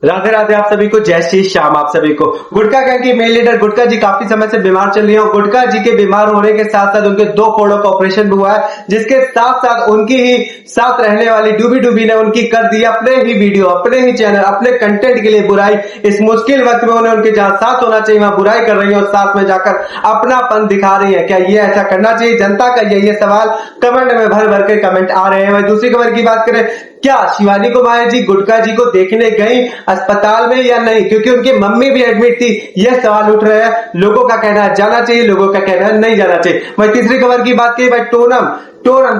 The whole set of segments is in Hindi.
राधे राधे आप सभी को, जय श्री श्याम आप सभी को। गुटखा गैंग की मेन लीडर गुटखा जी काफी समय से बीमार चल रही है और गुटखा जी के बीमार होने के साथ साथ उनके 2 फोड़ों का ऑपरेशन भी हुआ है, जिसके साथ साथ उनकी ही साथ रहने वाली डूबी डूबी ने उनकी कर दी अपने ही वीडियो, अपने ही चैनल, अपने कंटेंट के लिए बुराई। इस मुश्किल वक्त में उन्हें उनके जहां साथ होना चाहिए वहां बुराई कर रही है और साथ में जाकर अपनापन दिखा रही है। क्या ये ऐसा करना चाहिए? जनता का ये सवाल कमेंट में भर भर के कमेंट आ रहे हैं। वही दूसरी खबर की बात करें, क्या शिवानी कुमारी जी गुटखा जी को देखने गई अस्पताल में या नहीं, क्योंकि उनकी मम्मी भी एडमिट थी। यह सवाल उठ रहे हैं। लोगों का कहना है जाना चाहिए, लोगों का कहना है नहीं जाना चाहिए। वही तीसरी खबर की बात की भाई, टोनम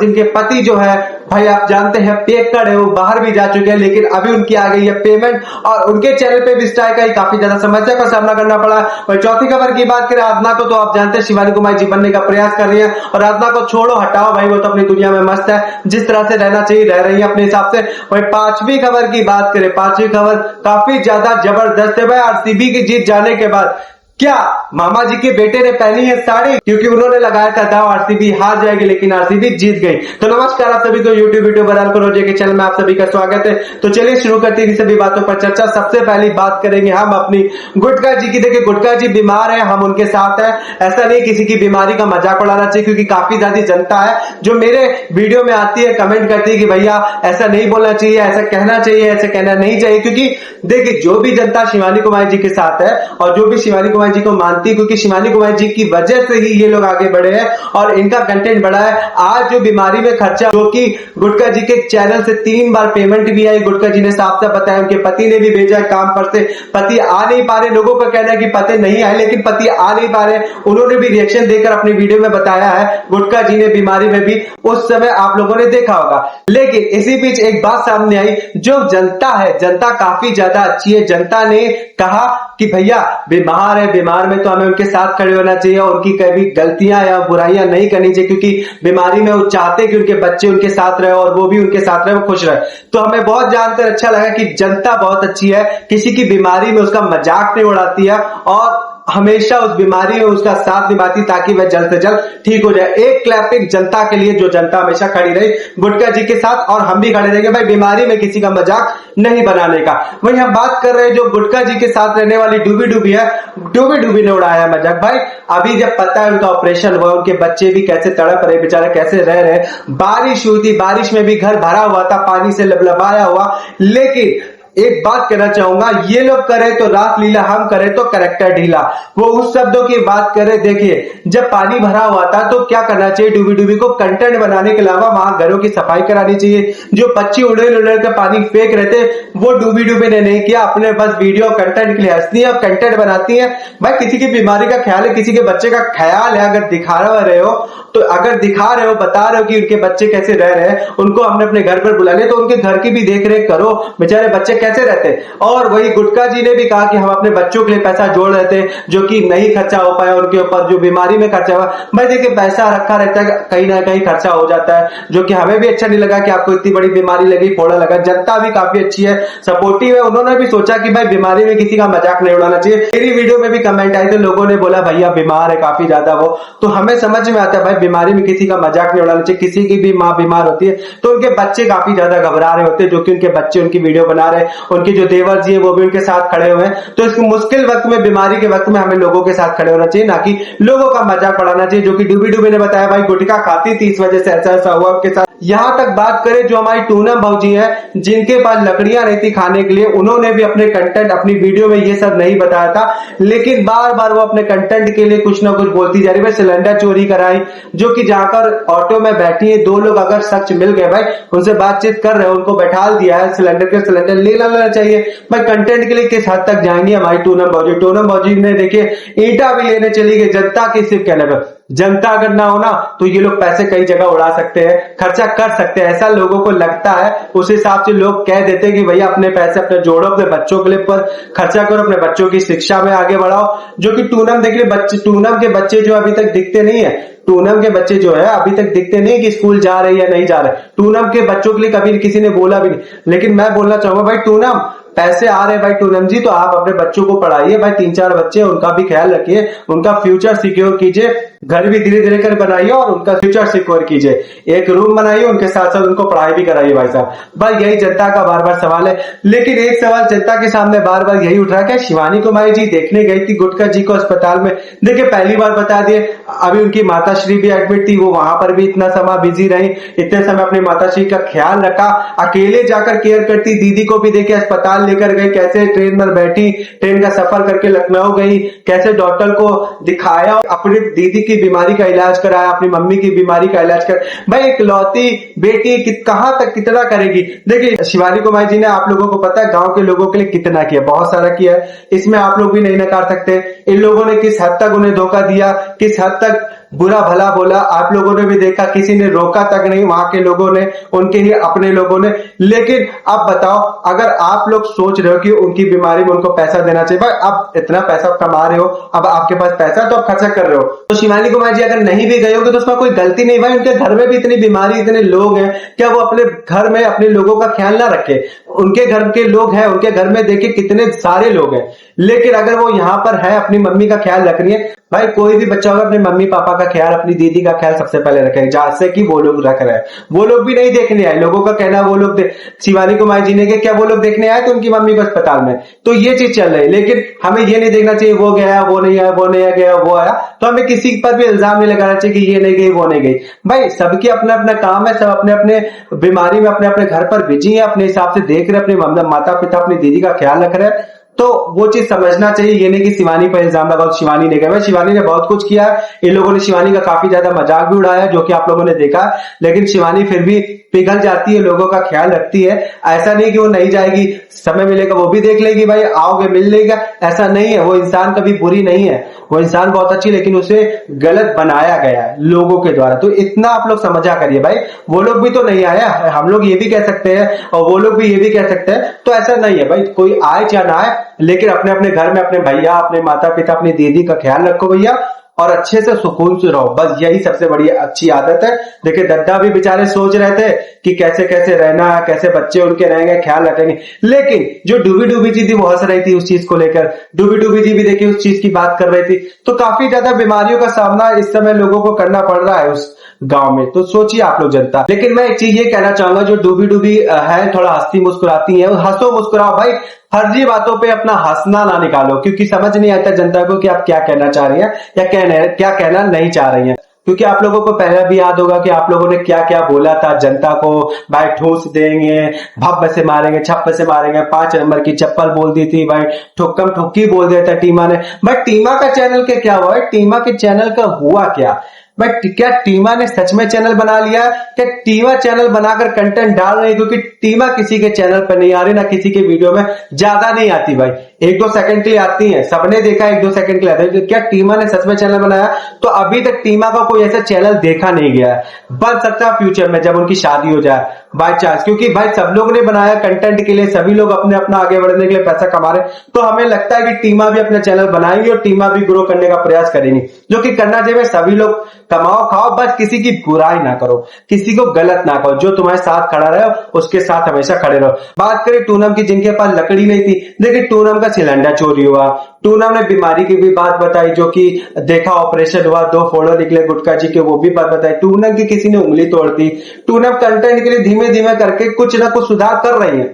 जिनके पति जो है भाई आप जानते हैं पेक्कड़ है, वो बाहर भी जा चुके हैं, लेकिन अभी उनकी आ गई है पेमेंट और उनके चैनल पे भी स्ट्राइक का काफी ज्यादा समस्या का सामना करना पड़ा। और चौथी खबर की बात करें, आराधना को तो आप जानते हैं शिवानी कुमारी जी बनने का प्रयास कर रही है और आराधना को छोड़ो हटाओ भाई, वो तो अपनी दुनिया में मस्त है, जिस तरह से रहना चाहिए रह रही है अपने हिसाब से। वही पांचवी खबर की बात करें, पांचवी खबर काफी ज्यादा जबरदस्त है भाई। आरसीबी की जीत जाने के बाद क्या मामा जी के बेटे ने पहनी है साड़ी, क्योंकि उन्होंने लगाया था दाव आरसीबी हार जाएगी, लेकिन आरसीबी जीत गई। तो नमस्कार आप सभी को, यूट्यूब वीडियो बराल को रोजे के चैनल में आप सभी का स्वागत है। तो चलिए शुरू करते हैं सभी बातों पर चर्चा। सबसे पहली बात करेंगे हम अपनी गुटखा जी की। देखिए गुटखा जी बीमार है, हम उनके साथ हैं, ऐसा नहीं किसी की बीमारी का मजाक उड़ाना चाहिए, क्योंकि काफी ज्यादा जनता है जो मेरे वीडियो में आती है, कमेंट करती है कि भैया ऐसा नहीं बोलना चाहिए, ऐसा कहना चाहिए, ऐसा कहना नहीं चाहिए। क्योंकि देखिए जो भी जनता शिवानी कुमारी जी के साथ है और जो भी शिवानी कुमारी जी को मानती है, क्योंकि शिवानी कुमारी जी की वजह से ही ये लोग आगे बढ़े हैं और इनका कंटेंट बढ़ा है। आज जो बीमारी में खर्चा, जो कि गुटखा जी के चैनल से 3 बार पेमेंट भी आई, गुटखा जी ने साफ साफ बताया, उनके पति ने भी भेजा काम पर से, पति आ नहीं पा रहे। लोगों का कहना है कि पति नहीं आए, लेकिन पति आ नहीं पा रहे। उन्होंने भी रिएक्शन देकर अपने वीडियो में बताया है, गुटखा जी ने बीमारी में भी उस समय आप लोगों ने देखा होगा। लेकिन इसी बीच एक बात सामने आई, जो जनता है, जनता काफी ज्यादा अच्छी है। जनता ने कहा कि भैया बीमार है, बीमार में तो हमें उनके साथ खड़े होना चाहिए और उनकी कभी गलतियां या बुराइयां नहीं करनी चाहिए, क्योंकि बीमारी में वो चाहते कि उनके बच्चे उनके साथ रहे और वो भी उनके साथ रहे, वो खुश रहे। तो हमें बहुत जानकर अच्छा लगा कि जनता बहुत अच्छी है, किसी की बीमारी में उसका मजाक नहीं उड़ाती है और हमेशा उस बीमारी में उसका साथ निभाती ताकि वह जल्द से जल्द ठीक हो जाए। एक क्लैपिंग जनता के लिए, जो जनता हमेशा खड़ी रही गुटखा जी के साथ, और हम भी खड़े रहेंगे भाई बीमारी में किसी का मजाक नहीं बनाने का। वही हम बात कर रहे हैं जो गुटखा जी के साथ रहने वाली डूबी डूबी है, डूबी डूबी ने उड़ाया मजाक भाई। अभी जब पता है उनका ऑपरेशन हुआ, उनके बच्चे भी कैसे तड़प रहे, बेचारे कैसे रह रहे, बारिश हुई थी, बारिश में भी घर भरा हुआ था, पानी से लबलबाया हुआ। लेकिन एक बात कहना चाहूंगा, ये लोग करे तो रास लीला, हम करे तो कैरेक्टर ढीला। वो उस शब्दों की बात करे, देखिए जब पानी भरा हुआ था तो क्या करना चाहिए, डूबी डूबी को कंटेंट बनाने के अलावा वहां घरों की सफाई करानी चाहिए। जो पक्षी उड़ेल उड़ेल के पानी फेंक रहे थे वो डूबी डूबी ने नहीं किया, अपने बस वीडियो कंटेंट के लिए हंसती है और कंटेंट बनाती है। भाई किसी की बीमारी का ख्याल है, किसी के बच्चे का ख्याल है, अगर दिखा रहे हो तो, अगर दिखा रहे हो, बता रहे हो कि उनके बच्चे कैसे रह रहे हैं, उनको हमने अपने घर पर बुला लिया तो उनके घर की भी देख रेख करो, बेचारे बच्चे कैसे रहते। और वही गुटखा जी ने भी कहा कि हम अपने बच्चों के लिए पैसा जोड़ रहे थे, जो कि नहीं खर्चा हो पाया उनके ऊपर, जो बीमारी में खर्चा हुआ। भाई देखिए पैसा रखा रहता है, कहीं ना कहीं खर्चा हो जाता है, जो कि हमें भी अच्छा नहीं लगा कि आपको इतनी बड़ी बीमारी लगी, फोड़ा लगा। जनता भी काफी अच्छी है, सपोर्टिव है, उन्होंने भी सोचा कि भाई बीमारी में किसी का मजाक नहीं उड़ाना चाहिए। मेरी वीडियो में भी कमेंट आए थे, लोगों ने बोला भैया बीमार है काफी ज्यादा वो, तो हमें समझ में आता है भाई बीमारी में किसी का मजाक नहीं उड़ाना चाहिए। किसी की भी माँ बीमार होती है तो उनके बच्चे काफी ज्यादा घबरा रहे होते हैं, जो कि उनके बच्चे उनकी वीडियो बना रहे, उनके जो देवर जी है वो भी उनके साथ खड़े हुए हैं। तो इस मुश्किल वक्त में, बीमारी के वक्त में हमें लोगों के साथ खड़े होना चाहिए, ना कि लोगों का मजाक उड़ाना चाहिए। जो कि डूबी डूबी ने बताया भाई गुटखा खाती थी, इस वजह से ऐसा हुआ उनके साथ। यहां तक बात करें जो हमारी टूनम भाजी है, जिनके पास लकड़ियां नहीं थी खाने के लिए, उन्होंने भी अपने कंटेंट, अपनी वीडियो में ये सब नहीं बताया था, लेकिन बार बार वो अपने कंटेंट के लिए कुछ ना कुछ बोलती जा रही है। सिलेंडर चोरी कराई, जो कि जाकर ऑटो में बैठी है, 2 लोग अगर सच मिल गए भाई, उनसे बातचीत कर रहे हैं, उनको बैठा दिया है, सिलेंडर ले लेना चाहिए भाई। कंटेंट के लिए किस हद तक जाएंगे हमारी टूनम भाजी। टूनम भाजी ने देखिए ईंटा भी लेने चली गई जनता के सिर्फ कहने पर। जनता अगर ना हो ना तो ये लोग पैसे कई जगह उड़ा सकते हैं, खर्चा कर सकते हैं, ऐसा लोगों को लगता है। उस हिसाब से लोग कह देते हैं कि भैया अपने पैसे अपने जोड़ो, अपने बच्चों के लिए पर खर्चा करो, अपने बच्चों की शिक्षा में आगे बढ़ाओ। जो कि टूनम देखिए टूनम के बच्चे जो अभी तक दिखते नहीं है, टूनम के बच्चे जो है अभी तक दिखते नहीं कि स्कूल जा रहे या नहीं जा रहे। टूनम के बच्चों के लिए कभी किसी ने बोला भी नहीं, लेकिन मैं बोलना चाहूंगा भाई टूनम पैसे आ रहे हैं भाई टूनम जी, तो आप अपने बच्चों को पढ़ाइए भाई, 3-4 बच्चे, उनका भी ख्याल रखिए, उनका फ्यूचर सिक्योर कीजिए, घर भी धीरे धीरे कर बनाइए और उनका फ्यूचर सिक्योर कीजिए, एक रूम बनाइए, उनके साथ साथ उनको पढ़ाई भी कराइए भाई साहब। भाई यही जनता का बार बार सवाल है। लेकिन एक सवाल जनता के सामने बार बार यही उठ रहा है कि शिवानी कुमारी जी देखने गई थी गुटका जी को अस्पताल में। देखिए पहली बार बता दिए, अभी उनकी माताश्री भी एडमिट थी, वो वहां पर भी इतना समय बिजी रही, इतने समय अपनी माताश्री का ख्याल रखा, अकेले जाकर केयर करती, दीदी को भी देखे अस्पताल लेकर गई, कैसे ट्रेन में बैठी, ट्रेन का सफर करके लखनऊ गई, कैसे डॉक्टर को दिखाया, अपनी दीदी की बीमारी का इलाज कराया, अपनी मम्मी की बीमारी का इलाज कर। भाई इकलौती बेटी कहां तक कितना करेगी। देखिए शिवानी कुमारी जी ने, आप लोगों को पता है, गांव के लोगों के लिए कितना किया, बहुत सारा किया है, इसमें आप लोग भी नहीं नकार सकते। इन लोगों ने किस हद तक उन्हें धोखा दिया, किस हद तक बुरा भला बोला, आप लोगों ने भी देखा, किसी ने रोका तक नहीं, वहां के लोगों ने, उनके ही अपने लोगों ने। लेकिन अब बताओ, अगर आप लोग सोच रहे हो कि उनकी बीमारी में उनको पैसा देना चाहिए, भाई अब इतना पैसा कमा रहे हो, अब आपके पास पैसा तो आप खर्चा कर रहे हो, तो शिवानी कुमार जी अगर नहीं भी गए होगे तो उसमें कोई गलती नहीं। भाई उनके घर में भी इतनी बीमारी, इतने लोग हैं, क्या वो अपने घर में अपने लोगों का ख्याल ना रखे? उनके घर के लोग हैं, उनके घर में देखिए कितने सारे लोग हैं, लेकिन अगर वो यहाँ पर है, अपनी मम्मी का ख्याल रख रही है। भाई कोई भी बच्चा होगा अपने मम्मी पापा का ख्याल, अपनी दीदी का ख्याल सबसे पहले रखेगा, जैसे कि वो लोग रख रहे हैं। वो लोग भी नहीं देखने आए, लोगों का कहना वो लोग शिवानी कुमारी जी ने कि क्या वो लोग देखने आए तो उनकी मम्मी को अस्पताल में, तो ये चीज चल रही है। लेकिन हमें ये नहीं देखना चाहिए वो गया, वो नहीं आया, वो नहीं गया, वो आया, तो हमें किसी पर भी इल्जाम नहीं लगाना चाहिए कि ये नहीं गई, वो नहीं गई। भाई सबकी अपना अपना काम है, सब अपने अपने बीमारी में अपने अपने घर पर बिजी है, अपने हिसाब से देख रहे, अपने माता पिता, अपनी दीदी का ख्याल रख रहे हैं, तो वो चीज समझना चाहिए। ये नहीं कि शिवानी पर इल्जाम लगाओ, शिवानी ने कहा, शिवानी ने बहुत कुछ किया है, इन लोगों ने शिवानी का काफी ज्यादा मजाक भी उड़ाया, जो कि आप लोगों ने देखा, लेकिन शिवानी फिर भी पिघल जाती है, लोगों का ख्याल रखती है। ऐसा नहीं कि वो नहीं जाएगी, समय मिलेगा वो भी देख लेगी, भाई आओगे मिल लेगा, ऐसा नहीं है। वो इंसान कभी बुरी नहीं है, वो इंसान बहुत अच्छी, लेकिन उसे गलत बनाया गया है लोगों के द्वारा, तो इतना आप लोग समझा करिए। भाई वो लोग भी तो नहीं आया, हम लोग ये भी कह सकते हैं और वो लोग भी ये भी कह सकते हैं, तो ऐसा नहीं है भाई, कोई आए या ना आए, लेकिन अपने अपने घर में अपने भैया, अपने माता पिता, अपनी दीदी का ख्याल रखो भैया, और अच्छे से सुकून से रहो, बस यही सबसे बड़ी अच्छी आदत है। देखिए दद्दा भी बेचारे सोच रहे थे कि कैसे कैसे रहना है, कैसे बच्चे उनके रहेंगे, ख्याल रखेंगे, लेकिन जो डूबी डूबी जी थी वो हंस रही थी उस चीज को लेकर, डूबी डूबी जी भी देखिए उस चीज की बात कर रही थी, तो काफी ज्यादा बीमारियों का सामना इस समय लोगों को करना पड़ रहा है उस गांव में, तो सोचिए आप लोग जनता। लेकिन मैं एक चीज ये कहना चाहूंगा, जो डूबी डूबी है, थोड़ा हंसती मुस्कुराती है, हंसो मुस्कुराओ भाई, फर्जी बातों पे अपना हंसना ना निकालो, क्योंकि समझ नहीं आता जनता को कि आप क्या कहना चाह रही हैं या क्या कहना नहीं चाह रही हैं। क्योंकि आप लोगों को पहले भी याद होगा कि आप लोगों ने क्या क्या बोला था जनता को, भाई ठूस देंगे, भब्ब से मारेंगे, छप्प से मारेंगे, 5 नंबर की चप्पल बोल दी थी भाई, ठुक्कम ठुक्की बोल दिया था टीमा ने। भाई टीमा का चैनल के क्या हुआ है, टीमा के चैनल का हुआ क्या? बट क्या टीमा ने सच में चैनल बना लिया? क्या टीमा चैनल बनाकर कंटेंट डाल रही है? क्योंकि टीमा किसी के चैनल पर नहीं आ रही, ना किसी के वीडियो में ज्यादा नहीं आती भाई, 1-2 सेकंड के लिए आती है, सबने देखा 1-2 सेकंड के लिए आती है। क्या टीमा ने सच में चैनल बनाया? तो अभी तक टीमा का कोई ऐसा चैनल देखा नहीं गया है, बन सकता है फ्यूचर में जब उनकी शादी हो जाए बाय चांस, क्योंकि भाई सब लोग ने बनाया कंटेंट के लिए, सभी लोग अपने अपना आगे बढ़ने के लिए पैसा कमा रहे, तो हमें लगता है कि टीमा भी अपना चैनल बनाएंगी और टीमा भी ग्रो करने का प्रयास करेंगी, जो कि करना चाहिए। सभी लोग कमाओ खाओ, बस किसी की बुराई ना करो, किसी को गलत ना करो, जो तुम्हारे साथ खड़ा रहे उसके साथ हमेशा खड़े रहो। बात करें टूनम की, जिनके पास लकड़ी नहीं थी, देखिए टूनम का सिलेंडर चोरी हुआ, टूनम ने बीमारी की भी बात बताई, जो कि देखा ऑपरेशन हुआ, 2 फोड़े निकले गुटखा जी के, वो भी बात बताई। टूनम की किसी ने उंगली तोड़ दी। टूनम कंटेंट के लिए धीमे धीमे करके कुछ ना कुछ सुधार कर रही है,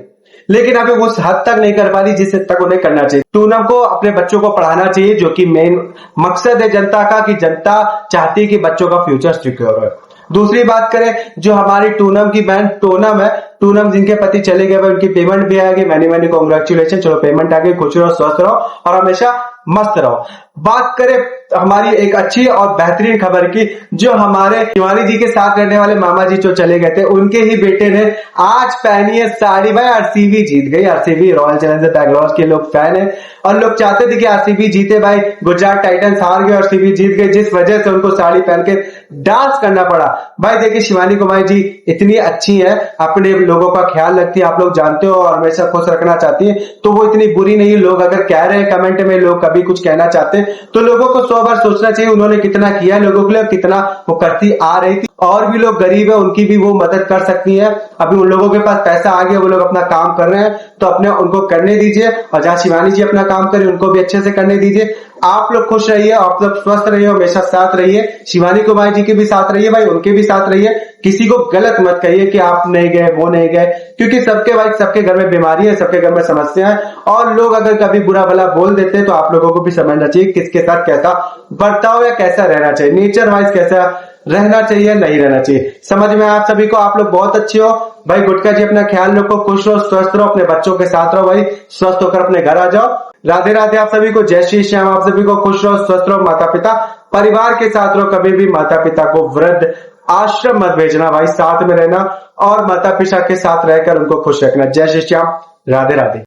लेकिन अभी उस हद तक नहीं कर पा रही जिस हद तक उन्हें करना चाहिए। टूनम को अपने बच्चों को पढ़ाना चाहिए, जो कि मेन मकसद है जनता का, कि जनता चाहती है कि बच्चों का फ्यूचर सिक्योर हो। दूसरी बात करें, जो हमारी टूनम की बहन टोनम है, टूनम जिनके पति चले गए, उनकी पेमेंट भी आएगी, मैनी कांग्रेचुलेशन, चलो पेमेंट आ गई, खुश रहो, स्वस्थ रहो और हमेशा मस्त रहो। बात करें हमारी एक अच्छी और बेहतरीन खबर की, जो हमारे शिवानी जी के साथ रहने वाले मामा जी जो चले गए थे, उनके ही बेटे ने आज पहनी है साड़ी। भाई आरसीबी जीत गई, आरसीबी रॉयल चैलेंजर्स बैंगलोर के लोग फैन है और लोग चाहते थे कि आरसीबी जीते। भाई गुजरात टाइटंस हार गए, आरसीबी जीत गई, जिस वजह से उनको साड़ी पहन के डांस करना पड़ा। भाई देखिए शिवानी कुमारी जी इतनी अच्छी है, अपने लोगों का ख्याल रखती है, आप लोग जानते हो, और हमेशा खुश रखना चाहती है, तो वो इतनी बुरी नहीं। लोग अगर कह रहे हैं कमेंट में, लोग कभी कुछ कहना चाहते हैं, तो लोगों को 100 बार सोचना चाहिए उन्होंने कितना किया लोगों के लिए, कितना वो करती आ रही थी। और भी लोग गरीब है, उनकी भी वो मदद कर सकती है। अभी उन लोगों के पास पैसा आ गया, वो लोग अपना काम कर रहे हैं, तो अपने उनको करने दीजिए। और जहां शिवानी जी अपना काम करें, उनको भी अच्छे से करने दीजिए। आप लोग खुश रहिए, आप लोग स्वस्थ रहिए, हमेशा साथ रहिए। शिवानी कुमार जी के भी साथ रहिए भाई, उनके भी साथ रहिए। किसी को गलत मत कहिए कि आप नहीं गए, वो नहीं गए, क्योंकि सबके भाई सबके घर में बीमारी है, सबके घर में समस्या है। और लोग अगर कभी बुरा भला बोल देते हैं, तो आप लोगों को भी समझना चाहिए किसके साथ कैसा बर्ताव या कैसा रहना चाहिए, नेचर वाइज कैसा रहना चाहिए, नहीं रहना चाहिए। समझ में आप सभी को, आप लोग बहुत अच्छे हो भाई। गुटका जी अपना ख्याल रखो, खुश रहो, स्वस्थ रहो, अपने बच्चों के साथ रहो भाई, स्वस्थ होकर अपने घर आ जाओ। राधे राधे आप सभी को, जय श्री श्याम। आप सभी को खुश रहो, स्वस्थ रहो, माता पिता परिवार के साथ रहो। कभी भी माता पिता को वृद्ध आश्रम मत भेजना भाई, साथ में रहना और माता पिता के साथ रहकर उनको खुश रखना। जय श्री श्याम, राधे राधे।